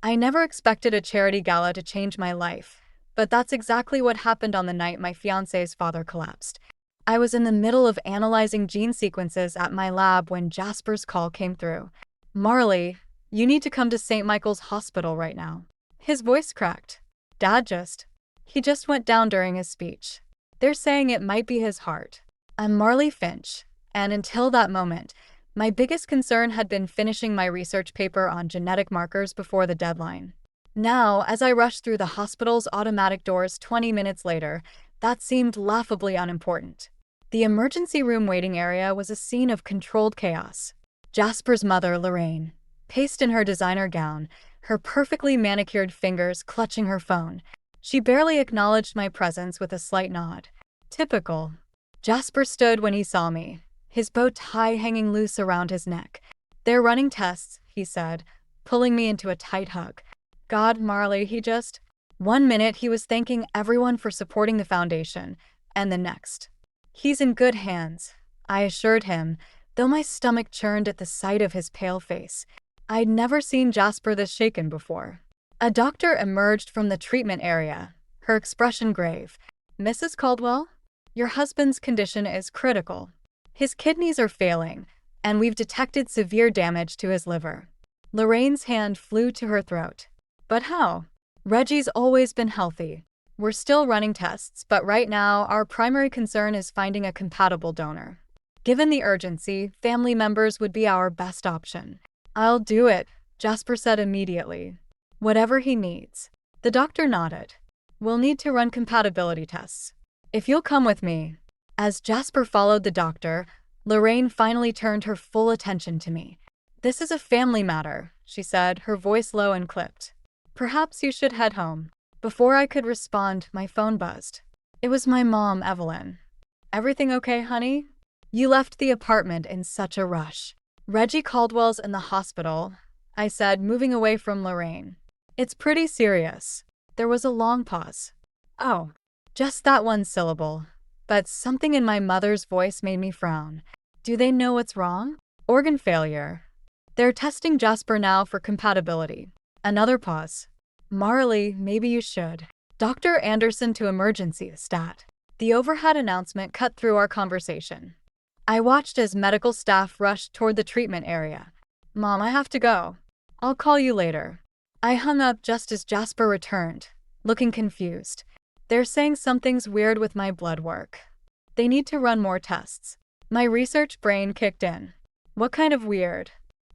I never expected a charity gala to change my life, but that's exactly what happened on the night my fiance's father collapsed. I was in the middle of analyzing gene sequences at my lab when Jasper's call came through. Marley, you need to come to St. Michael's Hospital right now. His voice cracked. He just went down during his speech. They're saying it might be his heart. I'm Marley Finch, and until that moment, my biggest concern had been finishing my research paper on genetic markers before the deadline. Now, as I rushed through the hospital's automatic doors 20 minutes later, that seemed laughably unimportant. The emergency room waiting area was a scene of controlled chaos. Jasper's mother, Lorraine, paced in her designer gown, her perfectly manicured fingers clutching her phone. She barely acknowledged my presence with a slight nod. Typical. Jasper stood when he saw me, his bow tie hanging loose around his neck. They're running tests, he said, pulling me into a tight hug. God, Marley, One minute he was thanking everyone for supporting the foundation, and the next. He's in good hands, I assured him, though my stomach churned at the sight of his pale face. I'd never seen Jasper this shaken before. A doctor emerged from the treatment area, her expression grave. Mrs. Caldwell, your husband's condition is critical. His kidneys are failing, and we've detected severe damage to his liver. Lorraine's hand flew to her throat. But how? Reggie's always been healthy. We're still running tests, but right now our primary concern is finding a compatible donor. Given the urgency, family members would be our best option. I'll do it, Jasper said immediately. Whatever he needs. The doctor nodded. We'll need to run compatibility tests. If you'll come with me. As Jasper followed the doctor, Lorraine finally turned her full attention to me. This is a family matter, she said, her voice low and clipped. Perhaps you should head home. Before I could respond, my phone buzzed. It was my mom, Evelyn. Everything okay, honey? You left the apartment in such a rush. Reggie Caldwell's in the hospital, I said, moving away from Lorraine. It's pretty serious. There was a long pause. Oh, just that one syllable. But something in my mother's voice made me frown. Do they know what's wrong? Organ failure. They're testing Jasper now for compatibility. Another pause. Marley, maybe you should. Dr. Anderson to emergency stat. The overhead announcement cut through our conversation. I watched as medical staff rushed toward the treatment area. Mom, I have to go. I'll call you later. I hung up just as Jasper returned, looking confused. They're saying something's weird with my blood work. They need to run more tests. My research brain kicked in. What kind of weird?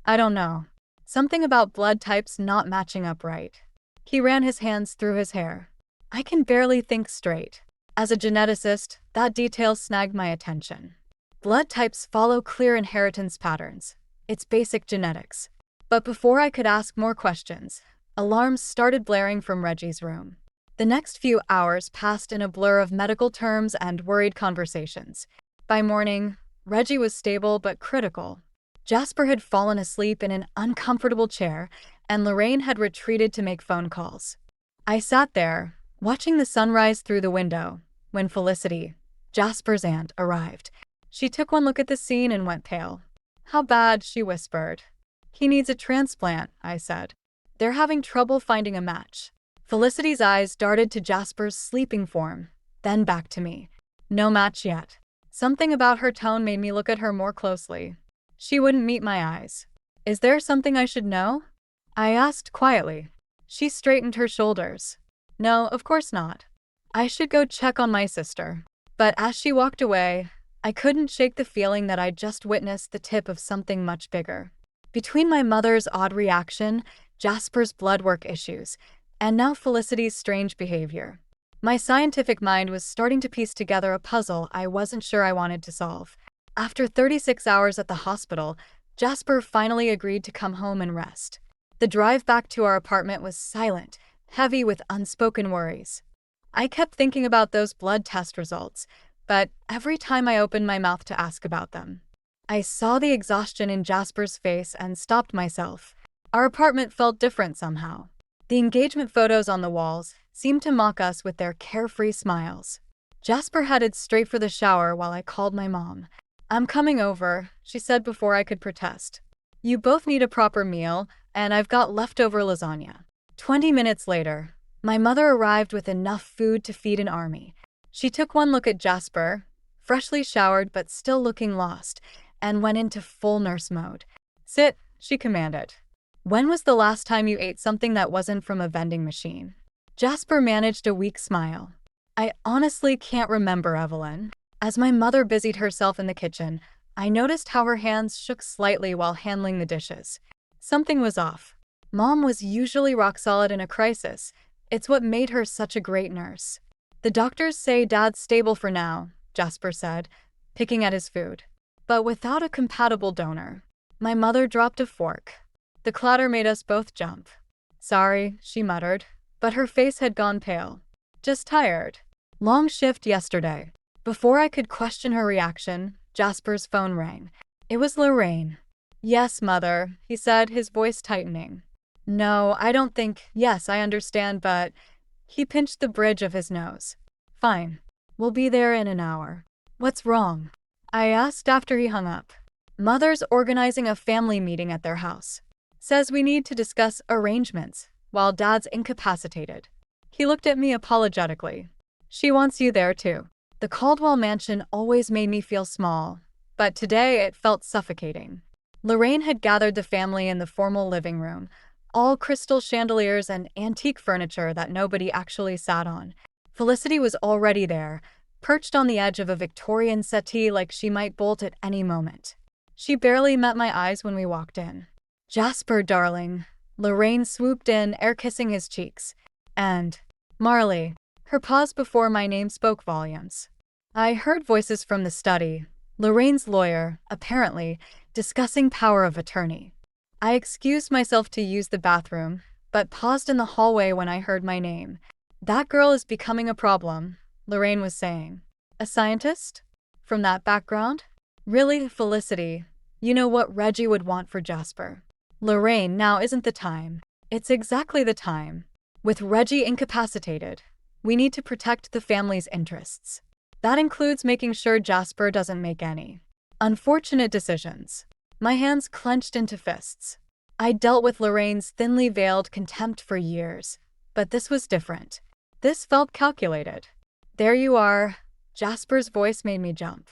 I don't know. Something about blood types not matching up right. He ran his hands through his hair. I can barely think straight. As a geneticist, that detail snagged my attention. Blood types follow clear inheritance patterns. It's basic genetics. But before I could ask more questions, alarms started blaring from Reggie's room. The next few hours passed in a blur of medical terms and worried conversations. By morning, Reggie was stable but critical. Jasper had fallen asleep in an uncomfortable chair, and Lorraine had retreated to make phone calls. I sat there, watching the sunrise through the window, when Felicity, Jasper's aunt, arrived. She took one look at the scene and went pale. How bad, she whispered. He needs a transplant, I said. They're having trouble finding a match. Felicity's eyes darted to Jasper's sleeping form, then back to me. No match yet. Something about her tone made me look at her more closely. She wouldn't meet my eyes. Is there something I should know? I asked quietly. She straightened her shoulders. No, of course not. I should go check on my sister. But as she walked away, I couldn't shake the feeling that I'd just witnessed the tip of something much bigger. Between my mother's odd reaction, Jasper's blood work issues, and now Felicity's strange behavior, my scientific mind was starting to piece together a puzzle I wasn't sure I wanted to solve. After 36 hours at the hospital, Jasper finally agreed to come home and rest. The drive back to our apartment was silent, heavy with unspoken worries. I kept thinking about those blood test results, but every time I opened my mouth to ask about them, I saw the exhaustion in Jasper's face and stopped myself. Our apartment felt different somehow. The engagement photos on the walls seemed to mock us with their carefree smiles. Jasper headed straight for the shower while I called my mom. I'm coming over, she said before I could protest. You both need a proper meal, and I've got leftover lasagna. 20 minutes later, my mother arrived with enough food to feed an army. She took one look at Jasper, freshly showered but still looking lost, and went into full nurse mode. "Sit," she commanded. "When was the last time you ate something that wasn't from a vending machine?" Jasper managed a weak smile. "I honestly can't remember, Evelyn." As my mother busied herself in the kitchen, I noticed how her hands shook slightly while handling the dishes. Something was off. Mom was usually rock solid in a crisis. It's what made her such a great nurse. "The doctors say Dad's stable for now," Jasper said, picking at his food. "But without a compatible donor." My mother dropped a fork. The clatter made us both jump. "Sorry," she muttered, but her face had gone pale. "Just tired. Long shift yesterday." Before I could question her reaction, Jasper's phone rang. It was Lorraine. "Yes, Mother," he said, his voice tightening. "No, I don't think— Yes, I understand, but—" He pinched the bridge of his nose. "Fine. We'll be there in an hour." "What's wrong?" I asked after he hung up. "Mother's organizing a family meeting at their house. Says we need to discuss arrangements while Dad's incapacitated." He looked at me apologetically. "She wants you there too." The Caldwell mansion always made me feel small, but today it felt suffocating. Lorraine had gathered the family in the formal living room, all crystal chandeliers and antique furniture that nobody actually sat on. Felicity was already there, perched on the edge of a Victorian settee like she might bolt at any moment. She barely met my eyes when we walked in. "Jasper, darling." Lorraine swooped in, air-kissing his cheeks. "And Marley." Her pause before my name spoke volumes. I heard voices from the study, Lorraine's lawyer, apparently, discussing power of attorney. I excused myself to use the bathroom, but paused in the hallway when I heard my name. "That girl is becoming a problem," Lorraine was saying. "A scientist? From that background?" "Really, Felicity, you know what Reggie would want for Jasper." "Lorraine, now isn't the time." "It's exactly the time. With Reggie incapacitated, we need to protect the family's interests. That includes making sure Jasper doesn't make any unfortunate decisions." My hands clenched into fists. I dealt with Lorraine's thinly veiled contempt for years, but this was different. This felt calculated. "There you are." Jasper's voice made me jump.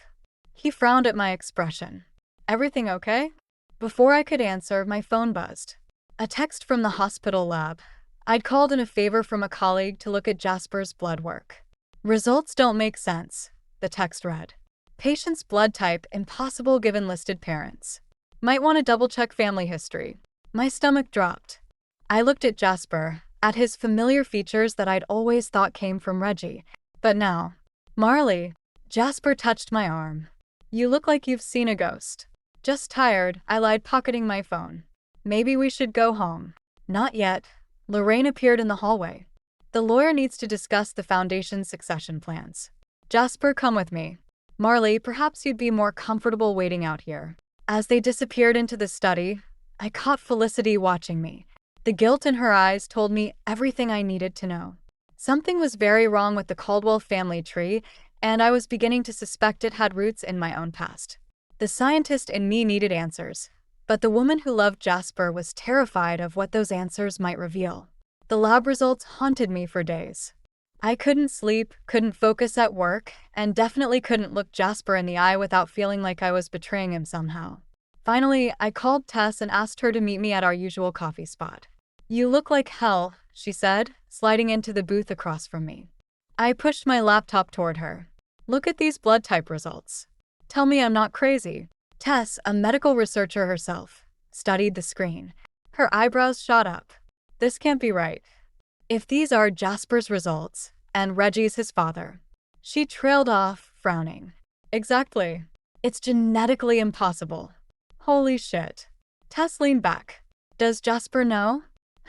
He frowned at my expression. "Everything okay?" Before I could answer, my phone buzzed. A text from the hospital lab. I'd called in a favor from a colleague to look at Jasper's blood work. "Results don't make sense," the text read. "Patient's blood type impossible given listed parents. Might want to double-check family history." My stomach dropped. I looked at Jasper, at his familiar features that I'd always thought came from Reggie. But now, "Marley." Jasper touched my arm. "You look like you've seen a ghost." "Just tired," I lied, pocketing my phone. "Maybe we should go home." "Not yet." Lorraine appeared in the hallway. "The lawyer needs to discuss the foundation's succession plans." "Jasper, come with me." "Marley, perhaps you'd be more comfortable waiting out here." As they disappeared into the study, I caught Felicity watching me. The guilt in her eyes told me everything I needed to know. Something was very wrong with the Caldwell family tree, and I was beginning to suspect it had roots in my own past. The scientist in me needed answers, but the woman who loved Jasper was terrified of what those answers might reveal. The lab results haunted me for days. I couldn't sleep, couldn't focus at work, and definitely couldn't look Jasper in the eye without feeling like I was betraying him somehow. Finally, I called Tess and asked her to meet me at our usual coffee spot. "You look like hell," she said, sliding into the booth across from me. I pushed my laptop toward her. "Look at these blood type results. Tell me I'm not crazy." Tess, a medical researcher herself, studied the screen. Her eyebrows shot up. "This can't be right. If these are Jasper's results, and Reggie's his father." She trailed off, frowning. "Exactly. It's genetically impossible." "Holy shit." Tess leaned back. "Does Jasper know?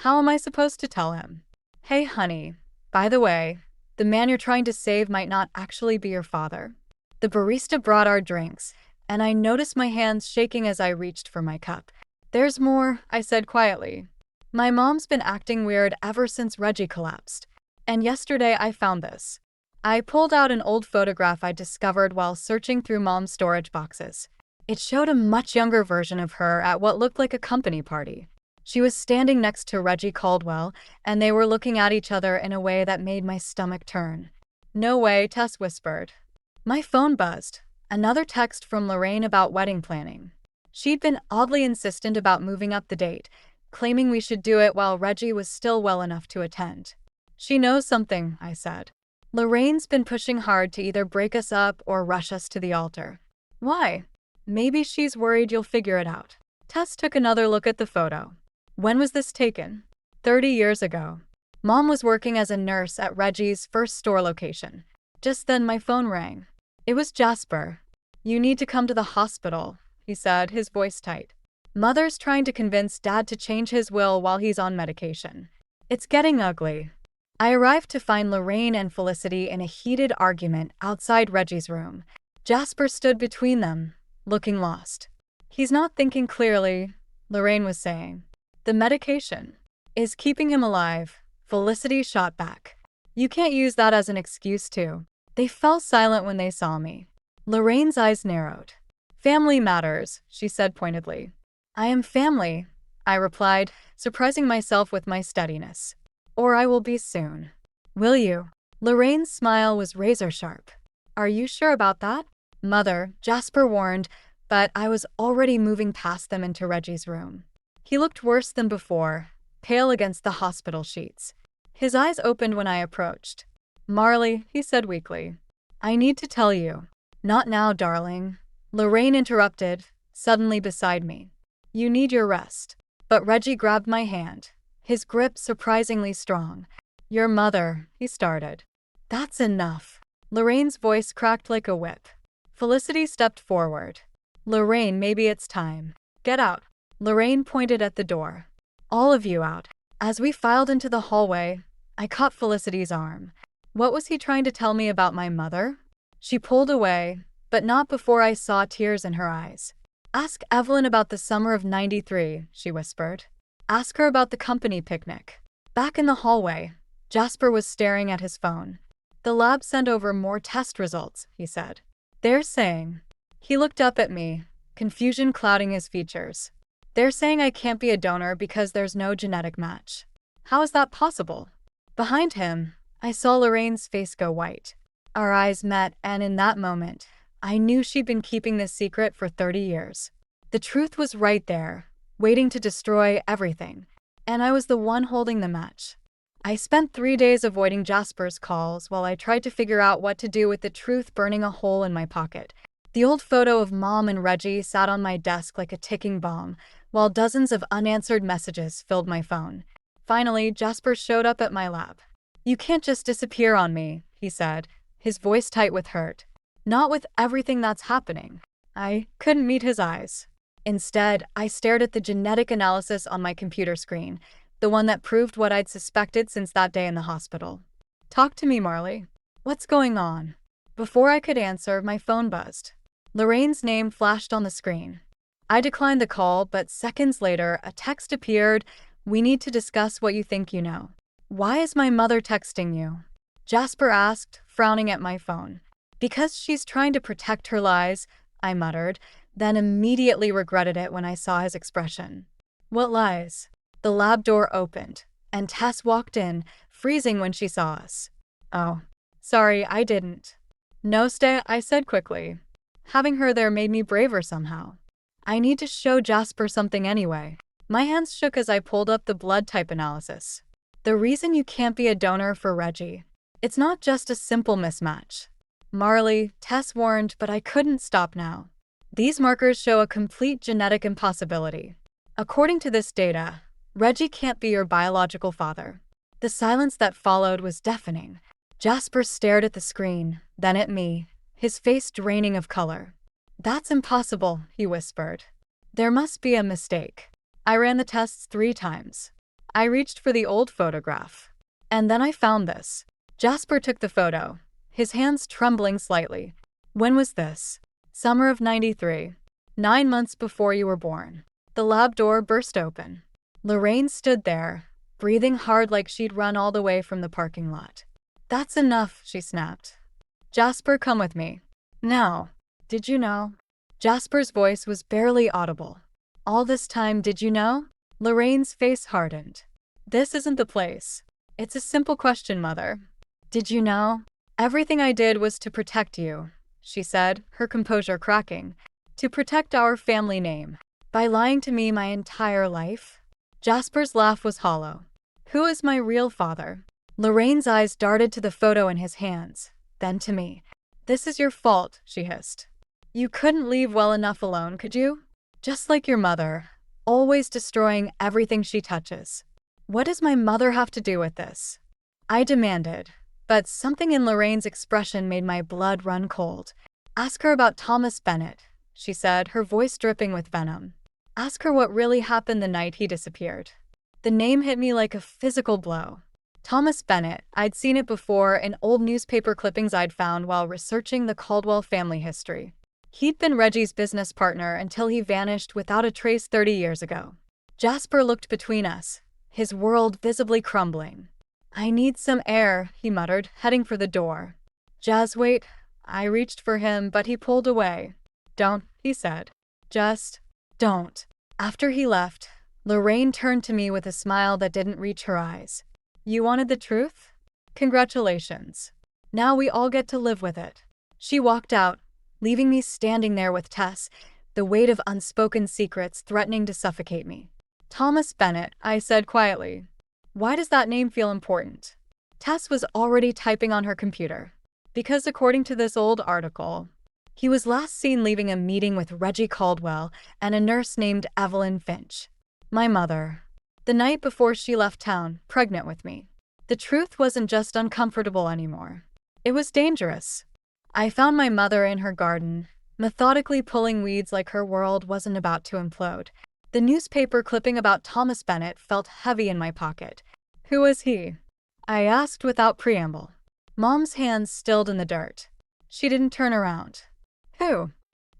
How am I supposed to tell him?" "Hey honey, by the way, the man you're trying to save might not actually be your father." The barista brought our drinks, and I noticed my hands shaking as I reached for my cup. "There's more," I said quietly. "My mom's been acting weird ever since Reggie collapsed. And yesterday I found this." I pulled out an old photograph I discovered while searching through Mom's storage boxes. It showed a much younger version of her at what looked like a company party. She was standing next to Reggie Caldwell, and they were looking at each other in a way that made my stomach turn. "No way," Tess whispered. My phone buzzed. Another text from Lorraine about wedding planning. She'd been oddly insistent about moving up the date, claiming we should do it while Reggie was still well enough to attend. "She knows something," I said. "Lorraine's been pushing hard to either break us up or rush us to the altar." "Why?" "Maybe she's worried you'll figure it out." Tess took another look at the photo. "When was this taken?" 30 years ago. Mom was working as a nurse at Reggie's first store location. Just then my phone rang. It was Jasper. "You need to come to the hospital," he said, his voice tight. "Mother's trying to convince Dad to change his will while he's on medication. It's getting ugly." I arrived to find Lorraine and Felicity in a heated argument outside Reggie's room. Jasper stood between them, looking lost. "He's not thinking clearly," Lorraine was saying. "The medication is keeping him alive," Felicity shot back. "You can't use that as an excuse to." They fell silent when they saw me. Lorraine's eyes narrowed. "Family matters," she said pointedly. "I am family," I replied, surprising myself with my steadiness. "Or I will be soon." "Will you?" Lorraine's smile was razor-sharp. "Are you sure about that?" "Mother," Jasper warned, but I was already moving past them into Reggie's room. He looked worse than before, pale against the hospital sheets. His eyes opened when I approached. "Marley," he said weakly, "I need to tell you." "Not now, darling," Lorraine interrupted, suddenly beside me. "You need your rest." But Reggie grabbed my hand, his grip surprisingly strong. "Your mother," he started. "That's enough." Lorraine's voice cracked like a whip. Felicity stepped forward. "Lorraine, maybe it's time. Get out." Lorraine pointed at the door. "All of you out." As we filed into the hallway, I caught Felicity's arm. What was he trying to tell me about my mother? She pulled away, but not before I saw tears in her eyes. "Ask Evelyn about the summer of '93, she whispered. "Ask her about the company picnic." Back in the hallway, Jasper was staring at his phone. "The lab sent over more test results," he said. "They're saying..." He looked up at me, confusion clouding his features. "They're saying I can't be a donor because there's no genetic match." "How is that possible?" Behind him, I saw Lorraine's face go white. Our eyes met, and in that moment, I knew she'd been keeping this secret for 30 years. The truth was right there, waiting to destroy everything, and I was the one holding the match. I spent 3 days avoiding Jasper's calls while I tried to figure out what to do with the truth burning a hole in my pocket. The old photo of Mom and Reggie sat on my desk like a ticking bomb, while dozens of unanswered messages filled my phone. Finally, Jasper showed up at my lab. "You can't just disappear on me," he said, his voice tight with hurt. "Not with everything that's happening." I couldn't meet his eyes. Instead, I stared at the genetic analysis on my computer screen, the one that proved what I'd suspected since that day in the hospital. "Talk to me, Marley. What's going on?" Before I could answer, my phone buzzed. Lorraine's name flashed on the screen. I declined the call, but seconds later, a text appeared. "We need to discuss what you think you know." "Why is my mother texting you?" Jasper asked, frowning at my phone. "Because she's trying to protect her lies," I muttered, then immediately regretted it when I saw his expression. "What lies?" The lab door opened, and Tess walked in, freezing when she saw us. "Oh, sorry, I didn't." "No, stay," I said quickly. Having her there made me braver somehow. "I need to show Jasper something anyway." My hands shook as I pulled up the blood type analysis. "The reason you can't be a donor for Reggie. It's not just a simple mismatch." "Marley," Tess warned, but I couldn't stop now. "These markers show a complete genetic impossibility. According to this data, Reggie can't be your biological father." The silence that followed was deafening. Jasper stared at the screen, then at me, his face draining of color. "That's impossible," he whispered. "There must be a mistake." I ran the tests 3 times. I reached for the old photograph. And then I found this. Jasper took the photo, his hands trembling slightly. "When was this?" "Summer of '93. 9 months before you were born." The lab door burst open. Lorraine stood there, breathing hard like she'd run all the way from the parking lot. "That's enough," she snapped. "Jasper, come with me." "Now." "Did you know?" Jasper's voice was barely audible. "All this time, did you know?" Lorraine's face hardened. This isn't the place. It's a simple question, Mother. Did you know? Everything I did was to protect you, she said, her composure cracking. To protect our family name. By lying to me my entire life? Jasper's laugh was hollow. Who is my real father? Lorraine's eyes darted to the photo in his hands, then to me. This is your fault, she hissed. You couldn't leave well enough alone, could you? Just like your mother, always destroying everything she touches. What does my mother have to do with this? I demanded, but something in Lorraine's expression made my blood run cold. Ask her about Thomas Bennett, she said, her voice dripping with venom. Ask her what really happened the night he disappeared. The name hit me like a physical blow. Thomas Bennett, I'd seen it before in old newspaper clippings I'd found while researching the Caldwell family history. He'd been Reggie's business partner until he vanished without a trace 30 years ago. Jasper looked between us, his world visibly crumbling. I need some air, he muttered, heading for the door. Jas, wait. I reached for him, but he pulled away. Don't, he said. Just don't. After he left, Lorraine turned to me with a smile that didn't reach her eyes. You wanted the truth? Congratulations. Now we all get to live with it. She walked out, leaving me standing there with Tess, the weight of unspoken secrets threatening to suffocate me. Thomas Bennett, I said quietly. Why does that name feel important? Tess was already typing on her computer. Because according to this old article, he was last seen leaving a meeting with Reggie Caldwell and a nurse named Evelyn Finch. My mother. The night before she left town, pregnant with me. The truth wasn't just uncomfortable anymore. It was dangerous. I found my mother in her garden, methodically pulling weeds like her world wasn't about to implode. The newspaper clipping about Thomas Bennett felt heavy in my pocket. Who was he? I asked without preamble. Mom's hands stilled in the dirt. She didn't turn around. Who?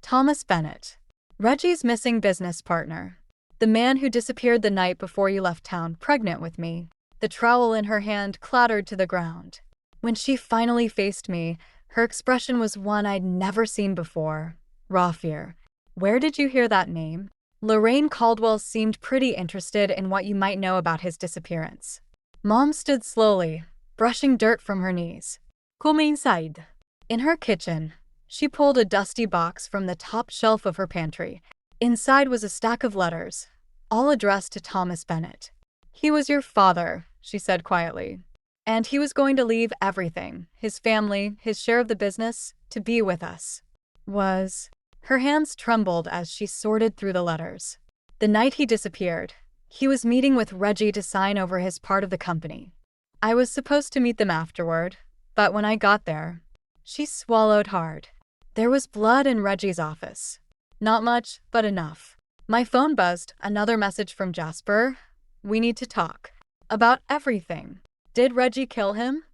Thomas Bennett. Reggie's missing business partner. The man who disappeared the night before you left town, pregnant with me. The trowel in her hand clattered to the ground. When she finally faced me, her expression was one I'd never seen before. Raw fear. Where did you hear that name? Lorraine Caldwell seemed pretty interested in what you might know about his disappearance. Mom stood slowly, brushing dirt from her knees. Come inside. In her kitchen, she pulled a dusty box from the top shelf of her pantry. Inside was a stack of letters, all addressed to Thomas Bennett. He was your father, she said quietly. And he was going to leave everything, his family, his share of the business, to be with us. Her hands trembled as she sorted through the letters. The night he disappeared, he was meeting with Reggie to sign over his part of the company. I was supposed to meet them afterward, but when I got there, she swallowed hard. There was blood in Reggie's office. Not much, but enough. My phone buzzed, another message from Jasper. We need to talk. About everything. Did Reggie kill him?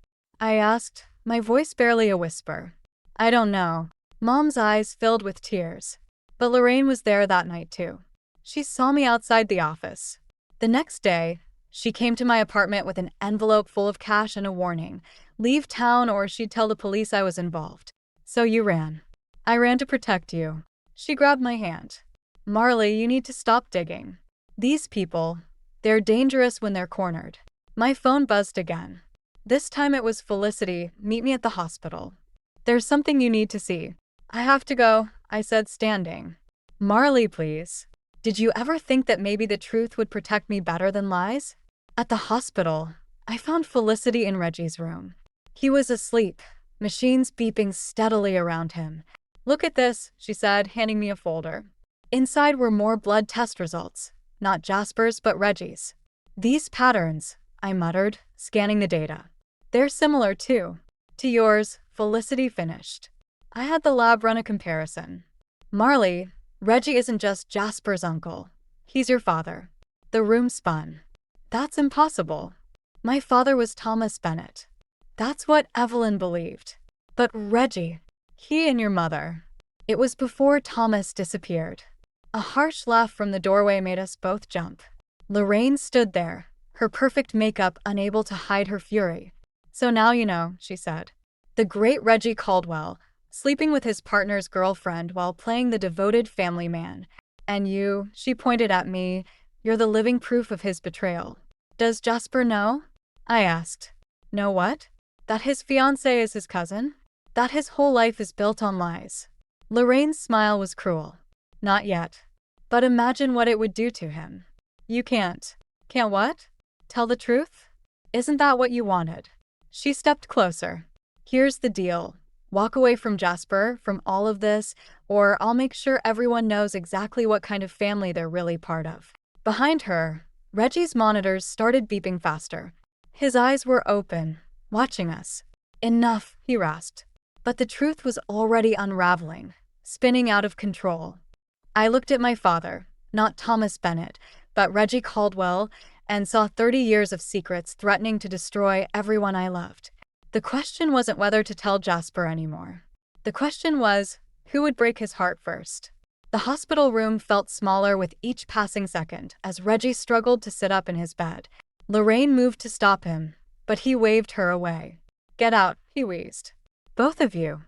I asked, my voice barely a whisper. I don't know. Mom's eyes filled with tears. But Lorraine was there that night too. She saw me outside the office. The next day, she came to my apartment with an envelope full of cash and a warning. Leave town or she'd tell the police I was involved. So you ran. I ran to protect you. She grabbed my hand. Marley, you need to stop digging. These people, they're dangerous when they're cornered. My phone buzzed again. This time it was Felicity. Meet me at the hospital. There's something you need to see. I have to go, I said, standing. Marley, please. Did you ever think that maybe the truth would protect me better than lies? At the hospital, I found Felicity in Reggie's room. He was asleep, machines beeping steadily around him. Look at this, she said, handing me a folder. Inside were more blood test results, not Jasper's but Reggie's. These patterns, I muttered, scanning the data. They're similar too. To yours, Felicity finished. I had the lab run a comparison. Marley, Reggie isn't just Jasper's uncle. He's your father. The room spun. That's impossible. My father was Thomas Bennett. That's what Evelyn believed. But Reggie, he and your mother. It was before Thomas disappeared. A harsh laugh from the doorway made us both jump. Lorraine stood there, her perfect makeup unable to hide her fury. So now you know, she said. The great Reggie Caldwell, sleeping with his partner's girlfriend while playing the devoted family man. And you, she pointed at me, You're the living proof of his betrayal. Does Jasper know? I asked. Know what? That his fiancé is his cousin? That his whole life is built on lies. Lorraine's smile was cruel. Not yet. But imagine what it would do to him. You can't. Can't what? Tell the truth? Isn't that what you wanted? She stepped closer. Here's the deal. Walk away from Jasper, from all of this, or I'll make sure everyone knows exactly what kind of family they're really part of. Behind her, Reggie's monitors started beeping faster. His eyes were open, watching us. Enough, he rasped. But the truth was already unraveling, spinning out of control. I looked at my father, not Thomas Bennett, but Reggie Caldwell, and saw 30 years of secrets threatening to destroy everyone I loved. The question wasn't whether to tell Jasper anymore. The question was, who would break his heart first? The hospital room felt smaller with each passing second as Reggie struggled to sit up in his bed. Lorraine moved to stop him, but he waved her away. Get out, he wheezed. Both of you.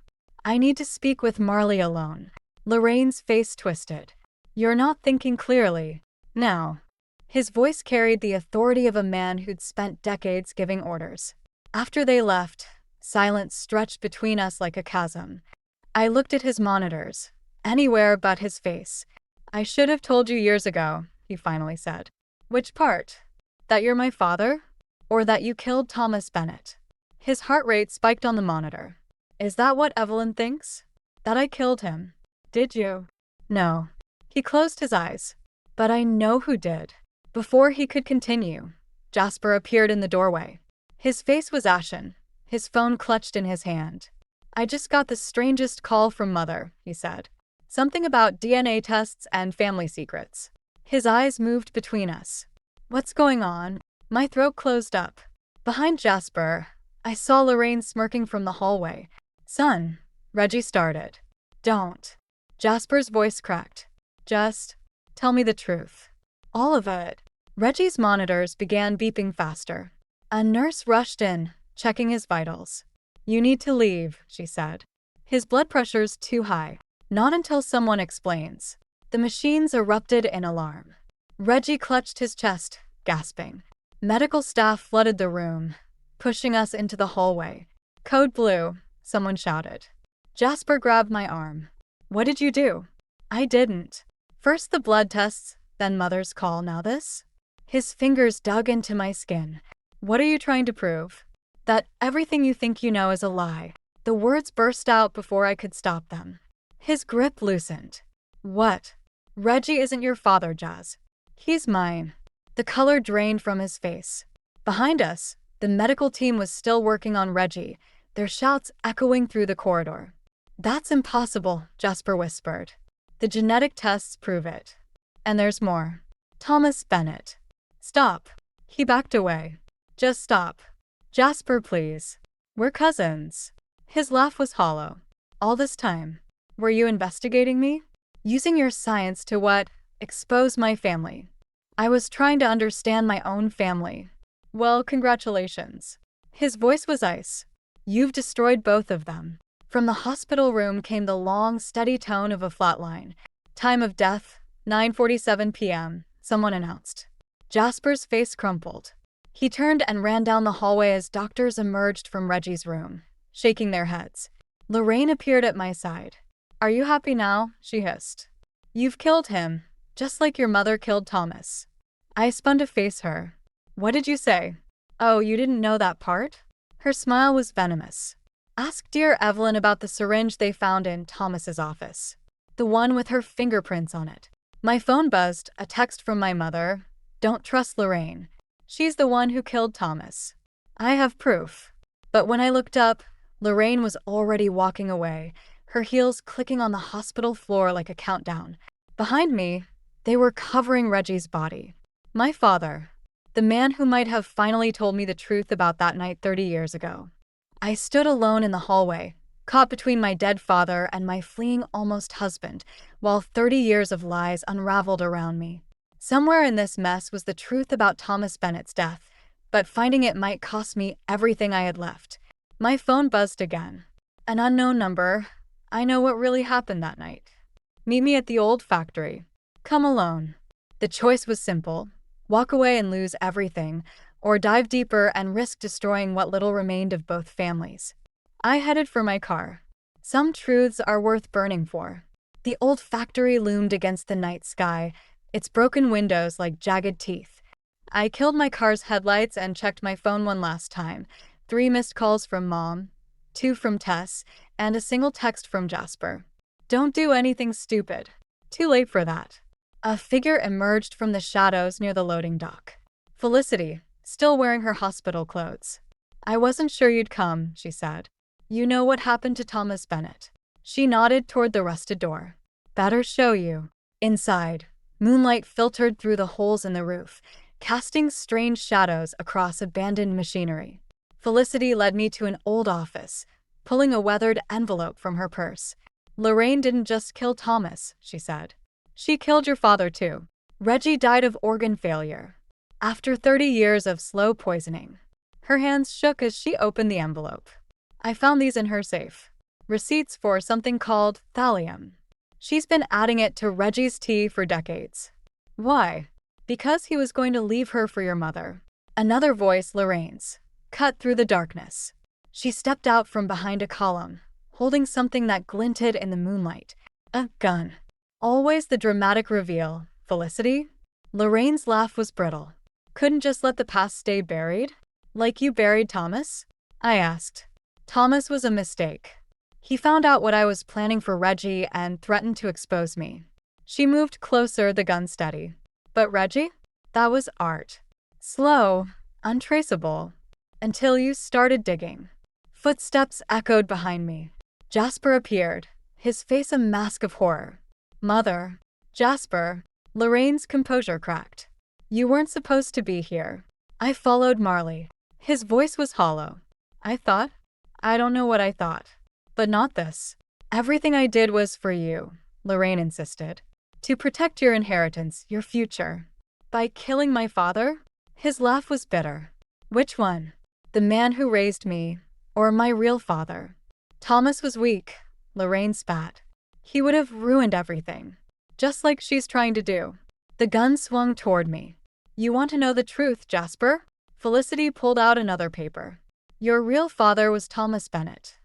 I need to speak with Marley alone. Lorraine's face twisted. You're not thinking clearly. Now. His voice carried the authority of a man who'd spent decades giving orders. After they left, silence stretched between us like a chasm. I looked at his monitors. Anywhere but his face. I should have told you years ago, he finally said. Which part? That you're my father? Or that you killed Thomas Bennett? His heart rate spiked on the monitor. Is that what Evelyn thinks? That I killed him? Did you? No. He closed his eyes. But I know who did. Before he could continue, Jasper appeared in the doorway. His face was ashen, his phone clutched in his hand. I just got the strangest call from Mother, he said. Something about DNA tests and family secrets. His eyes moved between us. What's going on? My throat closed up. Behind Jasper, I saw Lorraine smirking from the hallway. Son, Reggie started. Don't. Jasper's voice cracked. Just tell me the truth. All of it. Reggie's monitors began beeping faster. A nurse rushed in, checking his vitals. You need to leave, she said. His blood pressure's too high. Not until someone explains. The machines erupted in alarm. Reggie clutched his chest, gasping. Medical staff flooded the room, pushing us into the hallway. Code blue, someone shouted. Jasper grabbed my arm. What did you do? I didn't. First the blood tests, then Mother's call, now this? His fingers dug into my skin. What are you trying to prove? That everything you think you know is a lie. The words burst out before I could stop them. His grip loosened. What? Reggie isn't your father, Jazz. He's mine. The color drained from his face. Behind us, the medical team was still working on Reggie, their shouts echoing through the corridor. That's impossible, Jasper whispered. The genetic tests prove it. And there's more. Thomas Bennett. Stop. He backed away. Just stop. Jasper, please. We're cousins. His laugh was hollow. All this time, were you investigating me? Using your science to what? Expose my family. I was trying to understand my own family. Well, congratulations. His voice was ice. You've destroyed both of them. From the hospital room came the long, steady tone of a flatline. Time of death, 9:47 p.m., someone announced. Jasper's face crumpled. He turned and ran down the hallway as doctors emerged from Reggie's room, shaking their heads. Lorraine appeared at my side. Are you happy now? She hissed. You've killed him, just like your mother killed Thomas. I spun to face her. What did you say? Oh, you didn't know that part? Her smile was venomous. Ask dear Evelyn about the syringe they found in Thomas's office. The one with her fingerprints on it. My phone buzzed, a text from my mother. Don't trust Lorraine. She's the one who killed Thomas. I have proof. But when I looked up, Lorraine was already walking away, her heels clicking on the hospital floor like a countdown. Behind me, they were covering Reggie's body. My father, the man who might have finally told me the truth about that night 30 years ago. I stood alone in the hallway, caught between my dead father and my fleeing almost husband, while 30 years of lies unraveled around me. Somewhere in this mess was the truth about Thomas Bennett's death, but finding it might cost me everything I had left. My phone buzzed again. An unknown number. I know what really happened that night. Meet me at the old factory. Come alone. The choice was simple: walk away and lose everything, or dive deeper and risk destroying what little remained of both families. I headed for my car. Some truths are worth burning for. The old factory loomed against the night sky, its broken windows like jagged teeth. I killed my car's headlights and checked my phone one last time. 3 missed calls from Mom, 2 from Tess, and a single text from Jasper. Don't do anything stupid. Too late for that. A figure emerged from the shadows near the loading dock. Felicity, still wearing her hospital clothes. I wasn't sure you'd come, she said. You know what happened to Thomas Bennett? She nodded toward the rusted door. Better show you. Inside, moonlight filtered through the holes in the roof, casting strange shadows across abandoned machinery. Felicity led me to an old office, pulling a weathered envelope from her purse. Lorraine didn't just kill Thomas, she said. She killed your father too. Reggie died of organ failure, after 30 years of slow poisoning. Her hands shook as she opened the envelope. I found these in her safe. Receipts for something called thallium. She's been adding it to Reggie's tea for decades. Why? Because he was going to leave her for your mother. Another voice, Lorraine's, cut through the darkness. She stepped out from behind a column, holding something that glinted in the moonlight. A gun. Always the dramatic reveal, Felicity? Lorraine's laugh was brittle. Couldn't just let the past stay buried? Like you buried Thomas? I asked. Thomas was a mistake. He found out what I was planning for Reggie and threatened to expose me. She moved closer, the gun steady. But Reggie? That was art. Slow, untraceable. Until you started digging. Footsteps echoed behind me. Jasper appeared, his face a mask of horror. Mother. Jasper. Lorraine's composure cracked. You weren't supposed to be here. I followed Marley. His voice was hollow. I don't know what I thought. But not this. Everything I did was for you, Lorraine insisted. To protect your inheritance, your future. By killing my father? His laugh was bitter. Which one? The man who raised me, or my real father? Thomas was weak, Lorraine spat. He would have ruined everything. Just like she's trying to do. The gun swung toward me. You want to know the truth, Jasper? Felicity pulled out another paper. Your real father was Thomas Bennett.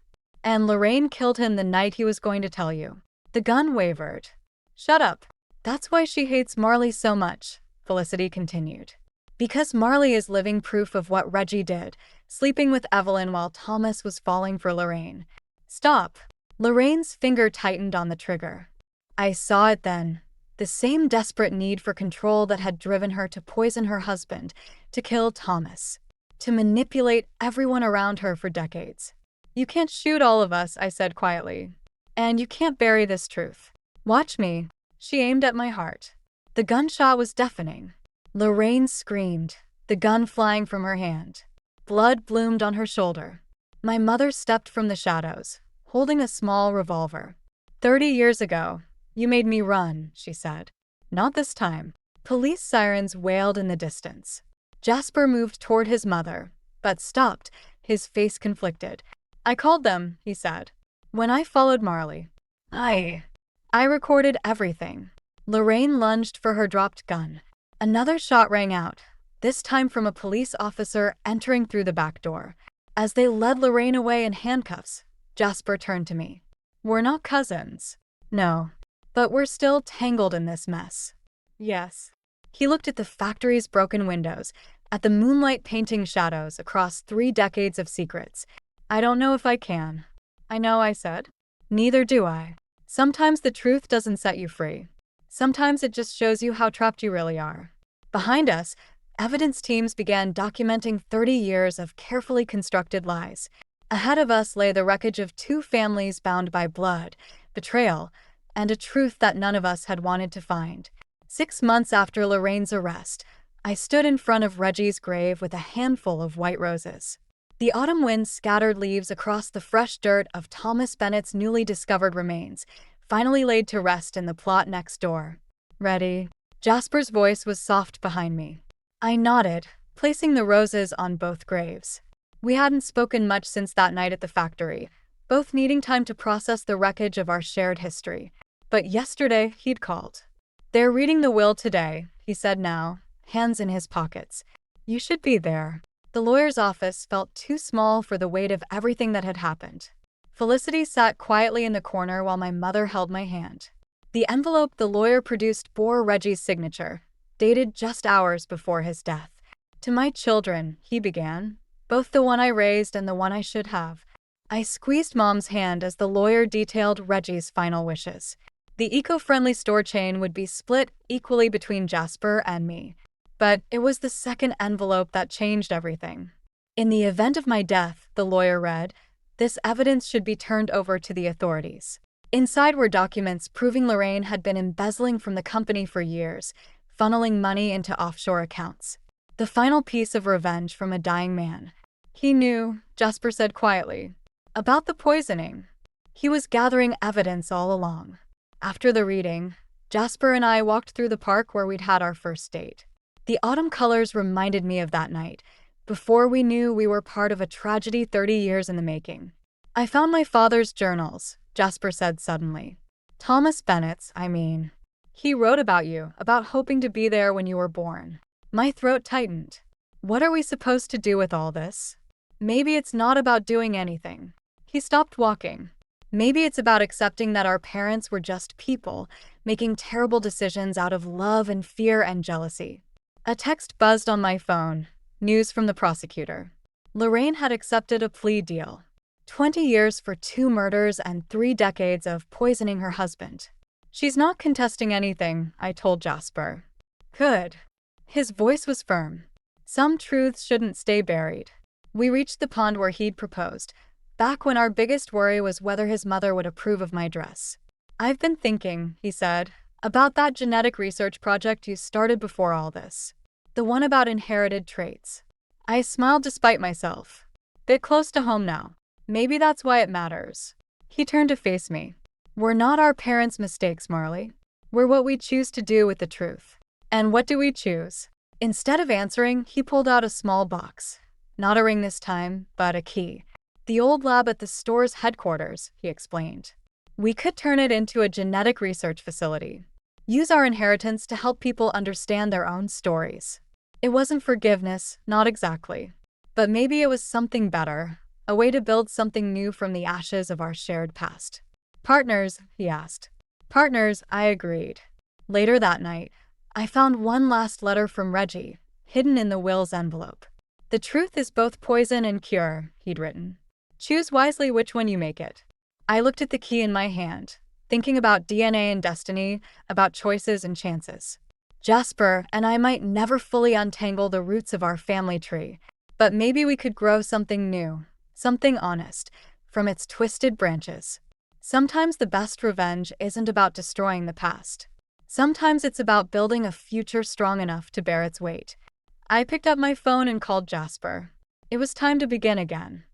And Lorraine killed him the night he was going to tell you. The gun wavered. Shut up. That's why she hates Marley so much, Felicity continued. Because Marley is living proof of what Reggie did, sleeping with Evelyn while Thomas was falling for Lorraine. Stop. Lorraine's finger tightened on the trigger. I saw it then. The same desperate need for control that had driven her to poison her husband, to kill Thomas, to manipulate everyone around her for decades. You can't shoot all of us, I said quietly. And you can't bury this truth. Watch me. She aimed at my heart. The gunshot was deafening. Lorraine screamed, the gun flying from her hand. Blood bloomed on her shoulder. My mother stepped from the shadows, holding a small revolver. 30 years ago, you made me run, she said. Not this time. Police sirens wailed in the distance. Jasper moved toward his mother, but stopped, his face conflicted. I called them, he said. When I followed Marley. I recorded everything. Lorraine lunged for her dropped gun. Another shot rang out, this time from a police officer entering through the back door. As they led Lorraine away in handcuffs, Jasper turned to me. We're not cousins. No. But we're still tangled in this mess. Yes. He looked at the factory's broken windows, at the moonlight painting shadows across 3 decades of secrets. I don't know if I can. I know, I said. Neither do I. Sometimes the truth doesn't set you free. Sometimes it just shows you how trapped you really are. Behind us, evidence teams began documenting 30 years of carefully constructed lies. Ahead of us lay the wreckage of 2 families bound by blood, betrayal, and a truth that none of us had wanted to find. 6 months after Lorraine's arrest, I stood in front of Reggie's grave with a handful of white roses. The autumn wind scattered leaves across the fresh dirt of Thomas Bennett's newly discovered remains, finally laid to rest in the plot next door. Ready? Jasper's voice was soft behind me. I nodded, placing the roses on both graves. We hadn't spoken much since that night at the factory, both needing time to process the wreckage of our shared history. But yesterday, he'd called. They're reading the will today, he said now, hands in his pockets. You should be there. The lawyer's office felt too small for the weight of everything that had happened. Felicity sat quietly in the corner while my mother held my hand. The envelope the lawyer produced bore Reggie's signature, dated just hours before his death. To my children, he began, both the one I raised and the one I should have. I squeezed Mom's hand as the lawyer detailed Reggie's final wishes. The eco-friendly store chain would be split equally between Jasper and me. But it was the second envelope that changed everything. In the event of my death, the lawyer read, this evidence should be turned over to the authorities. Inside were documents proving Lorraine had been embezzling from the company for years, funneling money into offshore accounts. The final piece of revenge from a dying man. He knew, Jasper said quietly, about the poisoning. He was gathering evidence all along. After the reading, Jasper and I walked through the park where we'd had our first date. The autumn colors reminded me of that night, before we knew we were part of a tragedy 30 years in the making. I found my father's journals, Jasper said suddenly. Thomas Bennett's, I mean. He wrote about you, about hoping to be there when you were born. My throat tightened. What are we supposed to do with all this? Maybe it's not about doing anything. He stopped walking. Maybe it's about accepting that our parents were just people, making terrible decisions out of love and fear and jealousy. A text buzzed on my phone. News from the prosecutor. Lorraine had accepted a plea deal. 20 years for 2 murders and 3 decades of poisoning her husband. She's not contesting anything, I told Jasper. Good. His voice was firm. Some truths shouldn't stay buried. We reached the pond where he'd proposed, back when our biggest worry was whether his mother would approve of my dress. I've been thinking, he said, about that genetic research project you started before all this. The one about inherited traits. I smiled despite myself. Bit close to home now. Maybe that's why it matters. He turned to face me. We're not our parents' mistakes, Marley. We're what we choose to do with the truth. And what do we choose? Instead of answering, he pulled out a small box. Not a ring this time, but a key. The old lab at the store's headquarters, he explained. We could turn it into a genetic research facility. Use our inheritance to help people understand their own stories. It wasn't forgiveness, not exactly. But maybe it was something better, a way to build something new from the ashes of our shared past. Partners, he asked. Partners, I agreed. Later that night, I found one last letter from Reggie, hidden in the will's envelope. The truth is both poison and cure, he'd written. Choose wisely which one you make it. I looked at the key in my hand, thinking about DNA and destiny, about choices and chances. Jasper and I might never fully untangle the roots of our family tree, but maybe we could grow something new, something honest, from its twisted branches. Sometimes the best revenge isn't about destroying the past. Sometimes it's about building a future strong enough to bear its weight. I picked up my phone and called Jasper. It was time to begin again.